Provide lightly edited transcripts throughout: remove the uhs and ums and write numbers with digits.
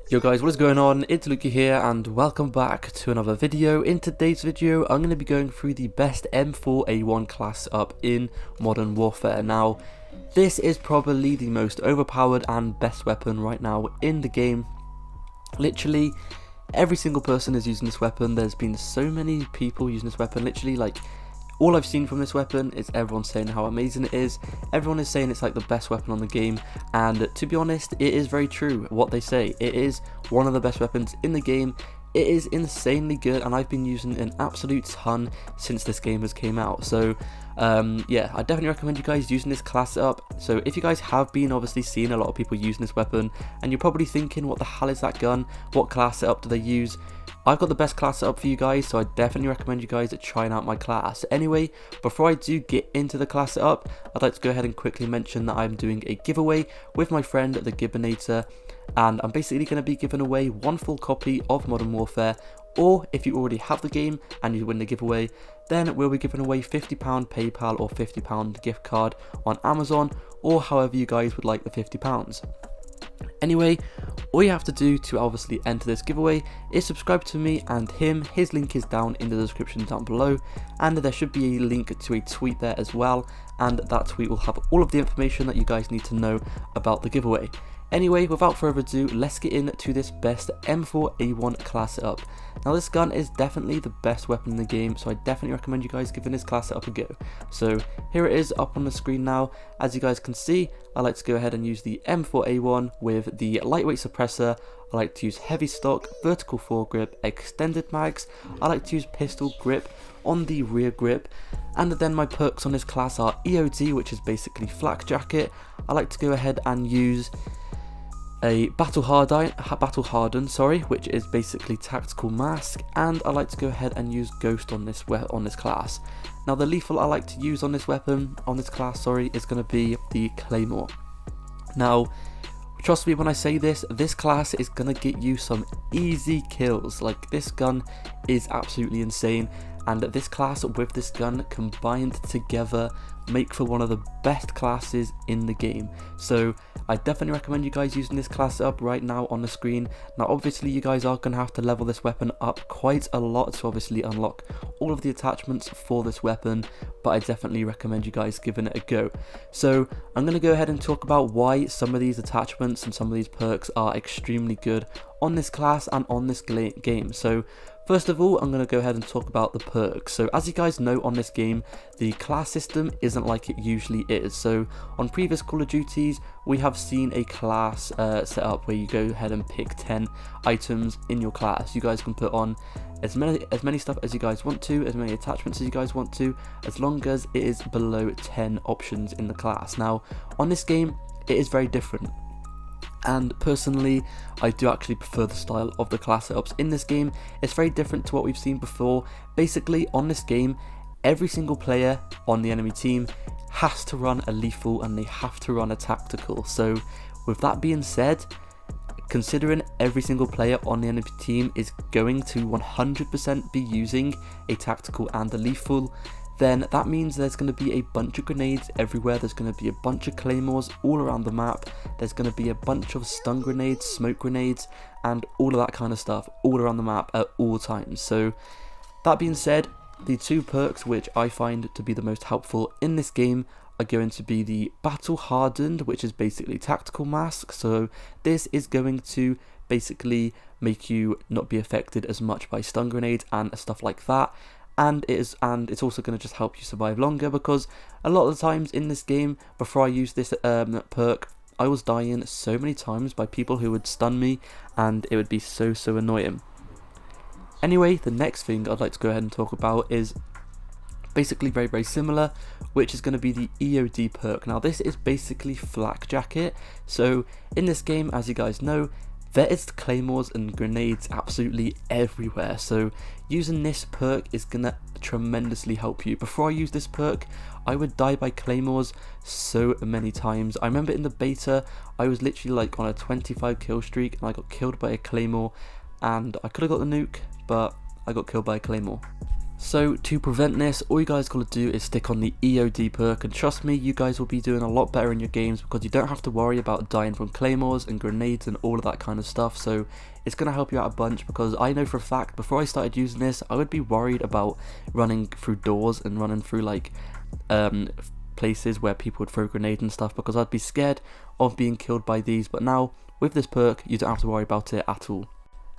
Yo guys, what is going on? It's Luki here and welcome back to another video. In today's video, I'm going to be going through the best M4A1 class up in Modern Warfare. Now, this is probably the most overpowered and best weapon right now in the game. Literally, every single person is using this weapon. There's been so many people using this weapon. Literally, like, all I've seen from this weapon is everyone saying how amazing it is. Everyone is saying it's like the best weapon on the game, and to be honest, it is very true what they say. It is one of the best weapons in the game. It is insanely good, and I've been using an absolute ton since this game has came out. So yeah, I definitely recommend you guys using this class up. So if you guys have been obviously seeing a lot of people using this weapon, and you're probably thinking, what the hell is that gun? What class setup do they use? I've got the best class setup for you guys, so I definitely recommend you guys trying out my class. Anyway, before I do get into the class setup, I'd like to go ahead and quickly mention that I'm doing a giveaway with my friend, the Gibbinator, and I'm basically going to be giving away one full copy of Modern Warfare, or if you already have the game and you win the giveaway, then we'll be giving away £50 PayPal or £50 gift card on Amazon, or however you guys would like the £50. Anyway, all you have to do to obviously enter this giveaway is subscribe to me and him. His link is down in the description down below, and there should be a link to a tweet there as well, and that tweet will have all of the information that you guys need to know about the giveaway. Anyway, without further ado, let's get into this best M4A1 class setup. Now, this gun is definitely the best weapon in the game, so I definitely recommend you guys giving this class setup a go. So here it is up on the screen now. As you guys can see, I like to go ahead and use the M4A1 with the lightweight suppressor. I like to use heavy stock, vertical foregrip, extended mags. I like to use pistol grip on the rear grip, and then my perks on this class are EOD, which is basically flak jacket. I like to go ahead and use a battle hardened, which is basically tactical mask, and I like to go ahead and use ghost on this class. Now, the lethal I like to use on this class, is going to be the claymore. Now, trust me when I say this class is going to get you some easy kills. Like, this gun is absolutely insane, and this class with this gun combined together make for one of the best classes in the game. So I definitely recommend you guys using this class up right now on the screen. Now, obviously you guys are going to have to level this weapon up quite a lot to obviously unlock all of the attachments for this weapon, but I definitely recommend you guys giving it a go. So I'm going to go ahead and talk about why some of these attachments and some of these perks are extremely good on this class and on this game. So first of all, I'm going to go ahead and talk about the perks. So as you guys know, on this game, the class system isn't like it usually is. So on previous Call of Duties, we have seen a class setup where you go ahead and pick 10 items in your class. You guys can put on as many stuff as you guys want to, as many attachments as you guys want to, as long as it is below 10 options in the class. Now, on this game, it is very different. And personally, I do actually prefer the style of the class setups in this game. It's very different to what we've seen before. Basically, on this game, every single player on the enemy team has to run a lethal and they have to run a tactical. So with that being said, considering every single player on the enemy team is going to 100% be using a tactical and a lethal, then that means there's going to be a bunch of grenades everywhere. There's going to be a bunch of claymores all around the map. There's going to be a bunch of stun grenades, smoke grenades, and all of that kind of stuff all around the map at all times. So that being said, the two perks which I find to be the most helpful in this game are going to be the battle hardened, which is basically tactical mask. So this is going to basically make you not be affected as much by stun grenades and stuff like that. And it's also going to just help you survive longer, because a lot of the times in this game, before I used this perk, I was dying so many times by people who would stun me, and it would be so annoying. Anyway, the next thing I'd like to go ahead and talk about is basically very similar, which is going to be the EOD perk. Now, this is basically flak jacket. So in this game, as you guys know, there is claymores and grenades absolutely everywhere, so using this perk is gonna tremendously help you. Before I use this perk, I would die by claymores so many times. I remember in the beta, I was literally like on a 25 kill streak and I got killed by a claymore, and I could have got the nuke, but I got killed by a claymore. So to prevent this, all you guys gotta do is stick on the EOD perk, and trust me, you guys will be doing a lot better in your games because you don't have to worry about dying from claymores and grenades and all of that kind of stuff. So it's gonna help you out a bunch, because I know for a fact before I started using this, I would be worried about running through doors and running through like places where people would throw grenades and stuff, because I'd be scared of being killed by these. But now with this perk, you don't have to worry about it at all.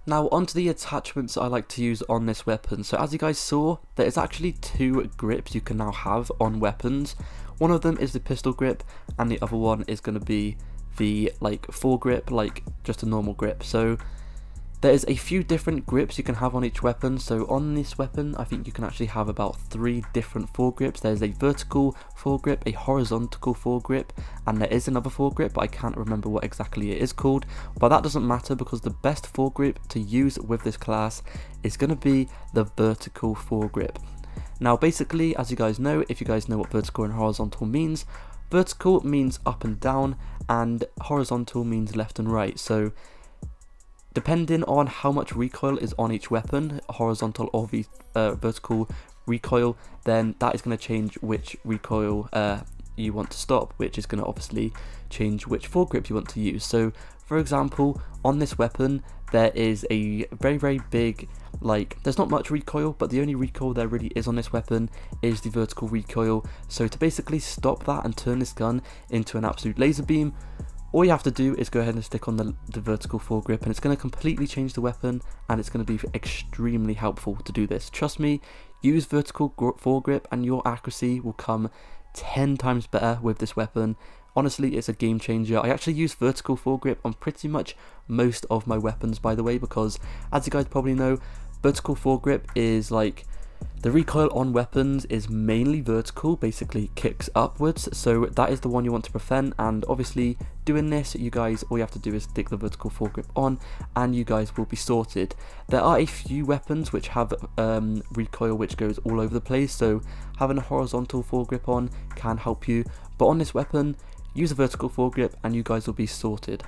Now onto the attachments I like to use on this weapon. So as you guys saw, there is actually 2 grips you can now have on weapons. One of them is the pistol grip, and the other one is going to be the like foregrip, like just a normal grip. So there is a few different grips you can have on each weapon. So on this weapon, I think you can actually have about 3 different foregrips. There's a vertical foregrip, a horizontal foregrip, and there is another foregrip, but I can't remember what exactly it is called. But that doesn't matter, because the best foregrip to use with this class is going to be the vertical foregrip. Now basically, as you guys know, if you guys know what vertical and horizontal means, vertical means up and down, and horizontal means left and right. So depending on how much recoil is on each weapon, horizontal or vertical recoil, then that is going to change which recoil you want to stop, which is going to obviously change which foregrip you want to use. So for example, on this weapon there is a very big, like, there's not much recoil, but the only recoil there really is on this weapon is the vertical recoil. So to basically stop that and turn this gun into an absolute laser beam, all you have to do is go ahead and stick on the vertical foregrip, and it's going to completely change the weapon, and it's going to be extremely helpful to do this. Trust me, use vertical foregrip and your accuracy will come 10 times better with this weapon. Honestly, it's a game changer. I actually use vertical foregrip on pretty much most of my weapons, by the way, because as you guys probably know, vertical foregrip is like, the recoil on weapons is mainly vertical, basically kicks upwards, so that is the one you want to prevent. And obviously doing this, you guys, all you have to do is stick the vertical foregrip on and you guys will be sorted. There are a few weapons which have recoil which goes all over the place, so having a horizontal foregrip on can help you, but on this weapon, use a vertical foregrip and you guys will be sorted.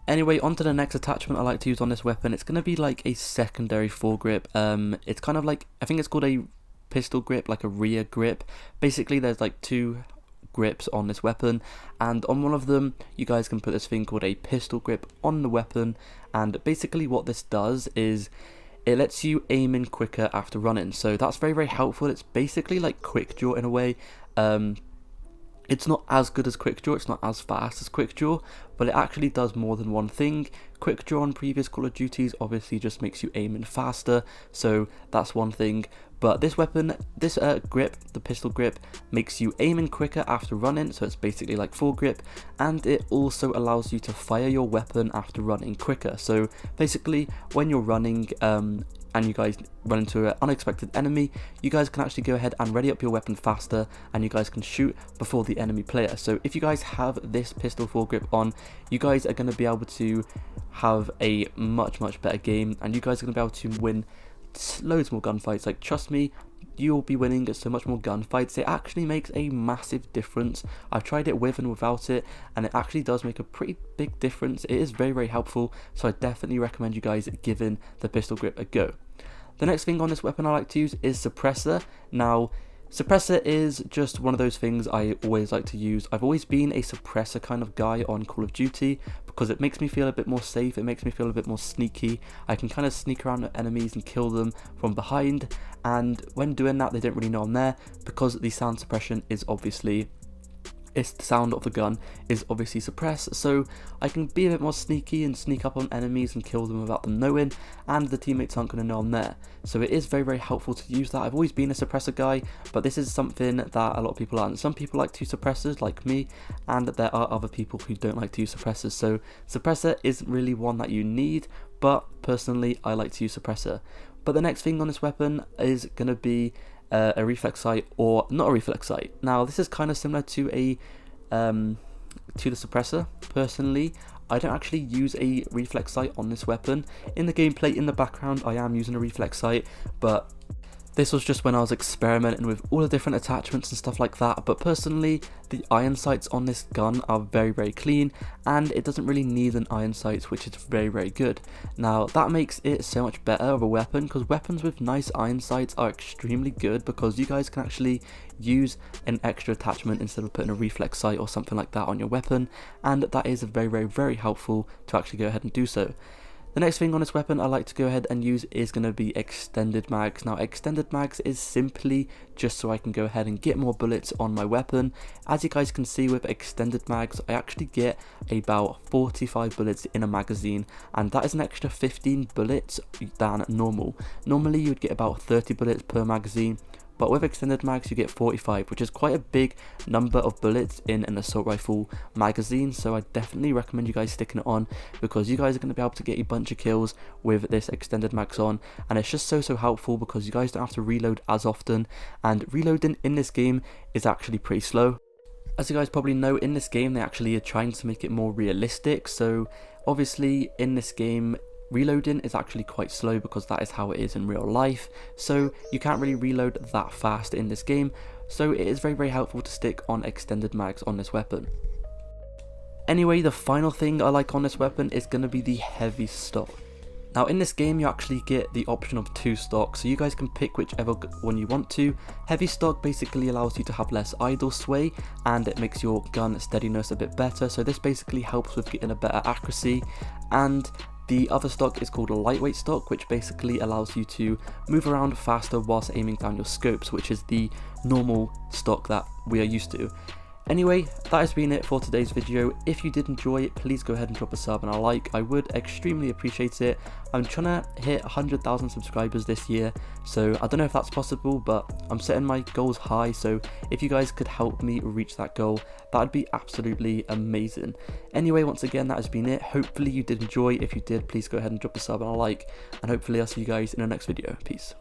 Anyway, on to the next attachment I like to use on this weapon. It's going to be like a secondary foregrip. It's kind of like, I think it's called a pistol grip, like a rear grip. Basically there's like 2 grips on this weapon, and on one of them you guys can put this thing called a pistol grip on the weapon, and basically what this does is it lets you aim in quicker after running. So that's very helpful. It's basically like quick draw in a way. It's not as good as quick draw, it's not as fast as quick draw, but it actually does more than one thing. Quick draw on previous Call of Duties obviously just makes you aim in faster, so that's one thing. But this weapon, this grip, the pistol grip, makes you aim in quicker after running, so it's basically like foregrip, and it also allows you to fire your weapon after running quicker. So basically when you're running and you guys run into an unexpected enemy, you guys can actually go ahead and ready up your weapon faster, and you guys can shoot before the enemy player. So if you guys have this pistol foregrip on, you guys are going to be able to have a much better game, and you guys are going to be able to win loads more gunfights. Like, trust me, you'll be winning so much more gunfights. It actually makes a massive difference. I've tried it with and without it, and it actually does make a pretty big difference. It is very helpful, so I definitely recommend you guys giving the pistol grip a go. The next thing on this weapon I like to use is suppressor. Now, suppressor is just one of those things I always like to use. I've always been a suppressor kind of guy on Call of Duty because it makes me feel a bit more safe, it makes me feel a bit more sneaky. I can kind of sneak around at enemies and kill them from behind, and when doing that they don't really know I'm there, because the sound suppression is obviously, it's the sound of the gun is obviously suppressed, so I can be a bit more sneaky and sneak up on enemies and kill them without them knowing, and the teammates aren't going to know I'm there. So it is very helpful to use that. I've always been a suppressor guy, but this is something that a lot of people aren't. Some people like to use suppressors like me, and there are other people who don't like to use suppressors. So suppressor isn't really one that you need, but personally I like to use suppressor. But the next thing on this weapon is going to be a reflex sight, or not a reflex sight. Now this is kind of similar to a to the suppressor. Personally, I don't actually use a reflex sight on this weapon. In the gameplay in the background I am using a reflex sight, but This was just when I was experimenting with all the different attachments and stuff like that, but personally the iron sights on this gun are very clean, and it doesn't really need an iron sights, which is very good. Now that makes it so much better of a weapon, because weapons with nice iron sights are extremely good because you guys can actually use an extra attachment instead of putting a reflex sight or something like that on your weapon, and that is very helpful to actually go ahead and do so. The next thing on this weapon I like to go ahead and use is going to be extended mags. Now extended mags is simply just so I can go ahead and get more bullets on my weapon. As you guys can see, with extended mags I actually get about 45 bullets in a magazine, and that is an extra 15 bullets than normal. Normally you would get about 30 bullets per magazine, but with extended mags you get 45, which is quite a big number of bullets in an assault rifle magazine. So I definitely recommend you guys sticking it on, because you guys are going to be able to get a bunch of kills with this extended mags on, and it's just so helpful because you guys don't have to reload as often, and reloading in this game is actually pretty slow. As you guys probably know, in this game they actually are trying to make it more realistic, so obviously in this game reloading is actually quite slow because that is how it is in real life, so you can't really reload that fast in this game, so it is very helpful to stick on extended mags on this weapon. Anyway, the final thing I like on this weapon is going to be the heavy stock. Now in this game you actually get the option of 2 stocks, so you guys can pick whichever one you want to. Heavy stock basically allows you to have less idle sway, and it makes your gun steadiness a bit better, so this basically helps with getting a better accuracy. And the other stock is called a lightweight stock, which basically allows you to move around faster whilst aiming down your scopes, which is the normal stock that we are used to. Anyway, that has been it for today's video. If you did enjoy it, please go ahead and drop a sub and a like. I would extremely appreciate it. I'm trying to hit 100,000 subscribers this year, so I don't know if that's possible, but I'm setting my goals high, so if you guys could help me reach that goal, that would be absolutely amazing. Anyway, once again, that has been it. Hopefully you did enjoy. If you did, please go ahead and drop a sub and a like, and hopefully I'll see you guys in the next video. Peace.